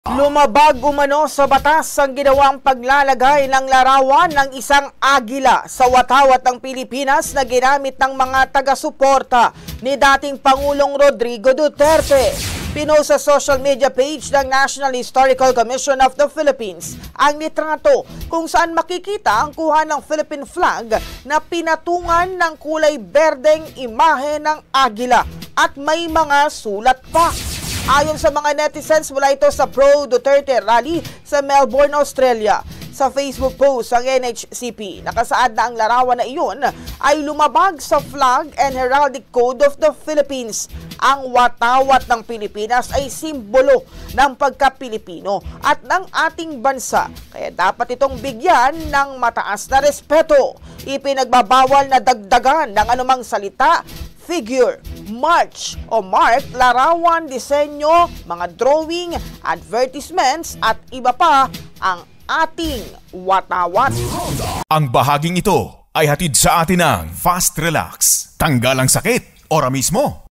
Lumabag umano sa batas ang ginawang paglalagay ng larawan ng isang agila sa watawat ng Pilipinas na ginamit ng mga taga-suporta ni dating Pangulong Rodrigo Duterte. Pinost sa social media page ng National Historical Commission of the Philippines ang litrato kung saan makikita ang kuha ng Philippine flag na pinatungan ng kulay berdeng imahe ng agila at may mga sulat pa. Ayon sa mga netizens, mula ito sa pro-Duterte rally sa Melbourne, Australia. Sa Facebook post ang NHCP, nakasaad na ang larawan na iyon ay lumabag sa Flag and Heraldic Code of the Philippines. Ang watawat ng Pilipinas ay simbolo ng pagka-Pilipino at ng ating bansa, kaya dapat itong bigyan ng mataas na respeto. Ipinagbabawal na dagdagan ng anumang salita, figure, march o mark, larawan, disenyo, mga drawing, advertisements at iba pa ang ating watawat. Ang bahaging ito ay hatid sa atin ng Fast Relax. Tanggal ang sakit, ora mismo.